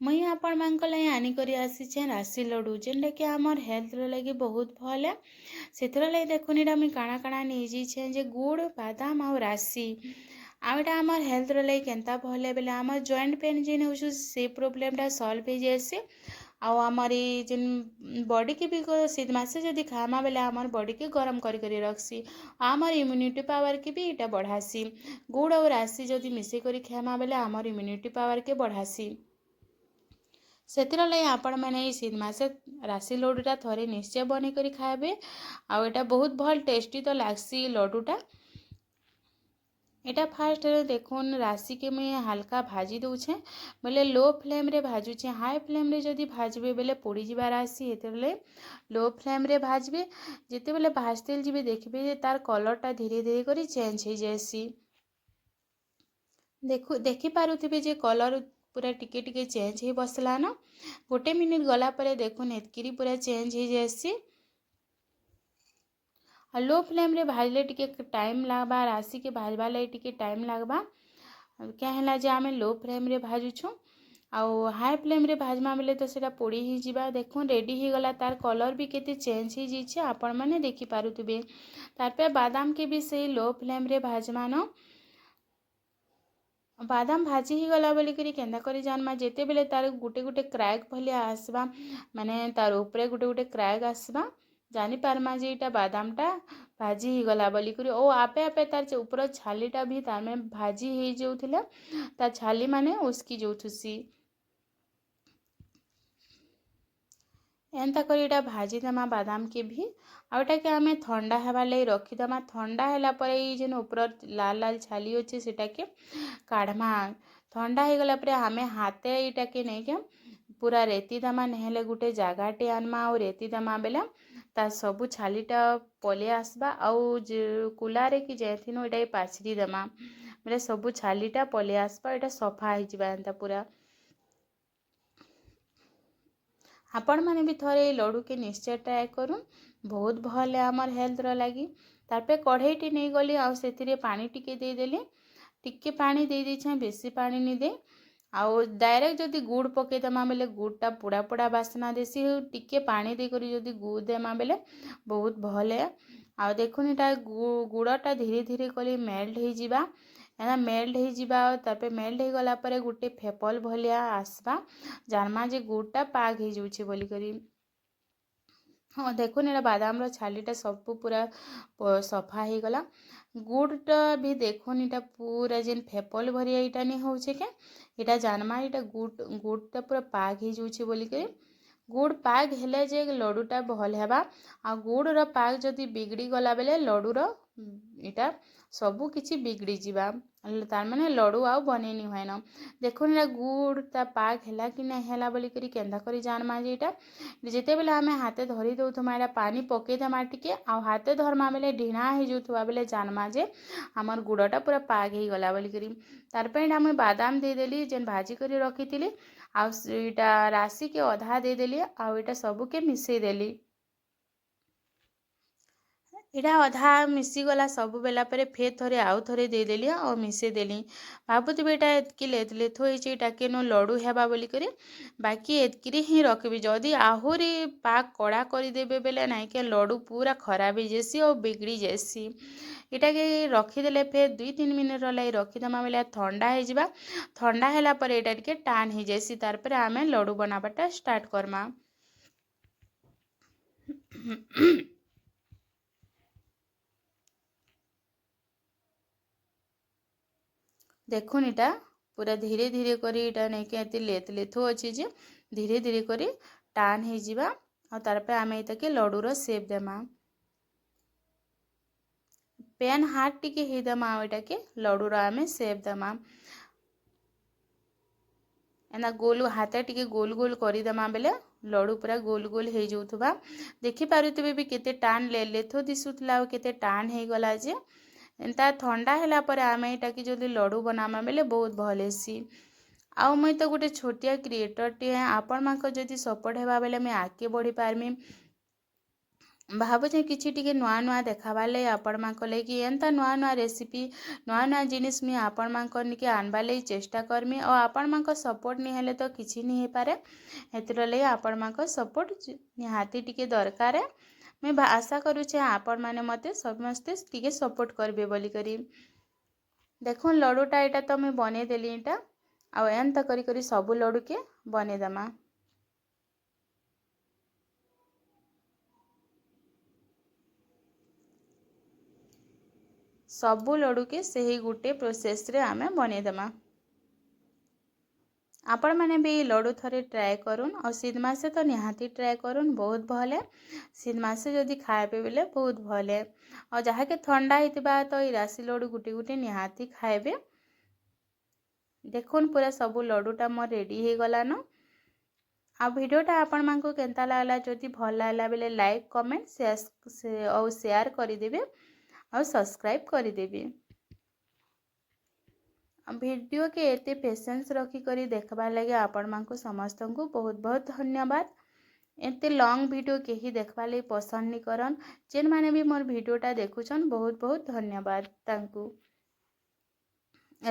मुई आपण मानक लाई आनिकरी आसीछे राशि लड्डू जेनटा कि आमर हेल्थ लगी बहुत भल है। से लगी देखुन इटा मुई काଣା काଣା नहीं जाइछे जे गुड़ बादाम आ राशि आटा आमर हेल्थ लगी केनता भल है बेले आमर जॉइंट पेन जेन हो से प्रोब्लेमटा सॉल्व हो जाएसी। आउ आमर ये जेन बॉडी के भी शीत मासे जदि खामा बेले आमर बॉडी के गरम करी रखसी। आमर इम्यूनिटी पावर के भी इटा बढ़ासी। गुड़ और राशि जदि मिसे करी खामा बेले आमर इम्यूनिटी पावर के बढ़ासी। से आपण मैंने शीत मासे राशि लड्डूटा थरे निश्चय बन कर खाए। आटा बहुत भल टेस्टी तो लागसी लड्डूटा। एटा फास्ट देखुन राशि के मुझे हल्का भाजी दूचे बोले लो फ्लेम रे भाजुचे। हाई फ्लेम रे जदि भाजबे बेले पोड़ी जीवा राशि ये लो फ्लेम रे भाजबे। जिते बेले भाजते जी देखिए तार कलरटा धीरे धीरे कर चेंज हो जाएसी। देखि पारुथिबे जे कलर पूरा टिके टिके चेंज हो बसला न। गोटे मिनिट गला परे देखुन एतकी पूरा चेंज हो जाएसी। लो फ्लेम रे भाजले टिके टाइम लागबा राशि के भाजबा लगे टिके टाइम लागबा क्या है जे आमे लो फ्लेम रे भाजुछु। आउ हाई फ्लेम रे भाजमा बेले तो सेटा पोड़ी ही जिबा। देखुन रेडी ही गला तार कलर भी केते चेंज ही जिछे आपण माने देखि पारुथिबे। तार पे बादाम के भी से लो फ्लेम रे भाजमा न। बादाम भाजी ही गला बोली करी केंदा करी जानमा जेते बेले तार गुटे गुटे क्रैक भलिया आसबा माने तार ऊपरे गुटे गुटे क्रैक आसबा जानी पारमा जे इटा बादामटा भाजी ही गला बोली करी। ओ आपे आपे तार ऊपर छालीटा भी तार में भाजी ही जाउथिला ता छाली माने उसकी जाउथुसी। एंता कर इटा भाजी दमा बादाम के भी आउटा के आमे ठंडा हेबा लई रखी दमा। ठंडा हैला परे ई जेन ऊपर लाल लाल छाली अछि सेटा के काढ़मा। ठंडा हो गला परे आमे हाथे इटा के नहीं के पूरा रेती दमा नहेले गुटे जगाटे आनमा और रेती दमा बेला ता सबु छालीटा पले आसबा। आउ कुलारे कि जेथिनो इटा पाछरी दमा बेले सबु छालीटा पले आसबा। इटा सफा हो जिबा एंता पूरा। आपण माने भी थोड़े लड्डू के निश्चय ट्राए करूँ बहुत भल है आमर हेल्थ लगी। तारपे कढ़ईटी नहीं गली आउ से पानी टिके देदेली टिके पानी दे दीछे बेसी पानी नहीं दे। आउ डायरेक्ट जदि गुड़ पकईदमा बेले गुड़टा पोड़ा पोड़ा बासना देसी टिके पानी देकर जदि गुड़ देमा बेले बहुत भल है। आउ देखुन इटा गुड़टा धीरे धीरे कली मेल्ट हो जिबा। एना मेल्ट हो जिबा तापे मेल्ट हो गला परे गुटे फेपल भलिया आसबा जानमा जे गुड़टा पाग हो जाउछे बोली करी। हाँ देखुन एटा बादाम रो छालीटा सब पूरा सफा हो गला। गुड़टा भी देखुन इटा पूरा जेन फेपल भरिया इटा नहीं होछे के इटा जानमा इटा गुड़टा पूरा पाग हो जाउछे बोली करी। गुड़ पाग हेले जे लड्डूटा भल हेबा। आ गुड़ रो पाग जदि बिगड़ी गला बेले लड्डू रो इटा सबू किछि बिगड़ी जिबा तार माने लड्डू आउ बनेनी हुए न। देखुन एटा गुड़ ता पाग हेला कि नहीं हेला बोली करी केंदा करी जानमा जे इटा जेते बेले आमे हाथे धरी दउथमा एटा पानी पके दमा टिके आउ हाथे धरमा बेले ढिणा हो जाउथवा बेले जानमा जे हमर गुड़टा पूरा पाग ही गला बोली करी। तार पे आमे बादाम दे देली जेन भाजी करी रखीतिली आउ इटा राशि के अधा दे देली आउ इटा सबू के मिसई देली। इटा अधा मिसीगला सब बेला पर फेर थोड़े आउ थोड़े देदेली और मिसेदेली। भावुथिबे एटा एतकी लेथ लेथ होइछे इटा केनो लड्डू हेबा बोली करी बाकी एतकी ही रखबी। जदि आहुरी पाक कड़ा करदेबे बेले नाई के लड्डू पूरा खराब हो जासी और बिगड़ी जासी। इटा के रखीदेले फेर 2-3 मिनट लाई रखीदमा बेले ठंडा हो जिबा। ठंडा हैला पर एटा के टान हो जासी तार पर आमे लड्डू बनाबाटा स्टार्ट करमा। देखुन इटा पूरा धीरे धीरे करी इटा नहीं के एति लेथ लेथ अच्छी जे धीरे धीरे करी टान हो जिबा और तार पे आमे इता के लड्डू रो शेप देमा। पेन हाथ टिके ही दमा इटा के लड्डू रो आमे शेप देमा। एना गोल हाथ टिके गोल गोल करी दमा बेले लड्डू पूरा गोल गोल हो जाउथबा। देखि पारुथिबे भी केते टान लेथ दिसुतला और केते टान हो गला जे एंता ठंडा हैला पर आमे इटा के जदि लड्डू बनामा बेले बहुत भल हेसी। आउ मुई तो गोटे छोटिया क्रिएटर टी है आपण मानक जदि सपोर्ट हेबा बेले मैं आगे बढ़ी पारमी। ଭାବୁଛେ କିଛି ଟିକେ ନୂଆ ନୂଆ ଦେଖାବାର୍ ଲାଗି ଆପଣମାନଙ୍କ ଲାଗି ଏନ୍ତା ନୂଆ ନୂଆ ରେସିପି ନୂଆ ନୂଆ ଜିନିଷ୍ ମୁଇଁ ଆପଣମାନଙ୍କ ନିକେ ଆନବାର୍ ଲାଗି ଚେଷ୍ଟା କରମି ଆଉ ଆପଣମାନଙ୍କ ସପୋର୍ଟ ନି ହେଲେ ତ କିଛି ନି ହେଇପାରେ। ହେଥିର ଲାଗି ଆପଣମାନଙ୍କ ସପୋର୍ଟ ନିହାତି ଟିକେ ଦରକାର। ମୁଇଁ ଆଶା କରୁଛେ ଆପଣମାନେ ମୋତେ ସମସ୍ତେ ଟିକେ ସପୋର୍ଟ କରିବେ ବୋଲିକରି। ଦେଖୁନ୍ ଲଡ଼ୁଟା ଏଇଟା ତ ମୁଇଁ ବନେଇଦେଲି ଏଇଟା ଆଉ ଏନ୍ତା କରି କରି ସବୁ ଲଡ଼ୁକେ ବନେଇଦେମା। ସବୁ ଲଡ଼ୁକେ ସେହି ଗୁଟେ ପ୍ରୋସେସ୍ରେ ଆମେ ବନେଇଦେମା। ଆପଣମାନେ ବି ଲଡ଼ୁ ଥରେ ଟ୍ରାଏ କରୁନ୍ ଆଉ ଶୀତ୍ ମାସେ ତ ନିହାତି ଟ୍ରାଏ କରୁନ୍ ବହୁତ ଭଲେ। ଶୀତ୍ ମାସେ ଯଦି ଖାଇବେ ବେଲେ ବହୁତ ଭଲେ। ଆଉ ଯାହାକେ ଥଣ୍ଡା ହେଇଥିବା ତ ଏଇ ରାଶି ଲଡ଼ୁ ଗୁଟେ ଗୁଟେ ନିହାତି ଖାଇବେ। ଦେଖୁନ୍ ପୁରା ସବୁ ଲଡ଼ୁଟା ମୋର ରେଡ଼ି ହେଇଗଲାନ। ଆଉ ଭିଡ଼ିଓଟା ଆପଣମାନଙ୍କୁ କେନ୍ତା ଲାଗଲା ଯଦି ଭଲ ଲାଗଲା ବେଲେ ଲାଇକ୍ କମେଣ୍ଟ ଆଉ ସେୟାର କରିଦେବେ ଆଉ ସବସ୍କ୍ରାଇବ୍ କରିଦେବେ। ଭିଡ଼ିଓକେ ଏତେ ପେସେନ୍ସ ରଖିକରି ଦେଖବାର୍ ଲାଗି ଆପଣମାନଙ୍କୁ ସମସ୍ତଙ୍କୁ ବହୁତ ବହୁତ ଧନ୍ୟବାଦ। ଏତେ ଲଙ୍ଗ୍ ଭିଡ଼ିଓ କେହି ଦେଖବାର୍ ଲାଗି ପସନ୍ଦ ନି କରନ୍। ଯେନ୍ମାନେ ବି ମୋର୍ ଭିଡ଼ିଓଟା ଦେଖୁଛନ୍ ବହୁତ ବହୁତ ଧନ୍ୟବାଦ ତାଙ୍କୁ।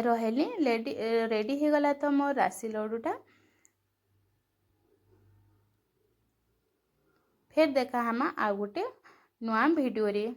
ରହିଲି ରେଡ଼ି ହେଇଗଲା ତ ମୋର୍ ରାଶି ଲଡ଼ୁଟା। ଫେର୍ ଦେଖା ହେମା ଆଉ ଗୋଟେ ନୂଆ ଭିଡ଼ିଓରେ।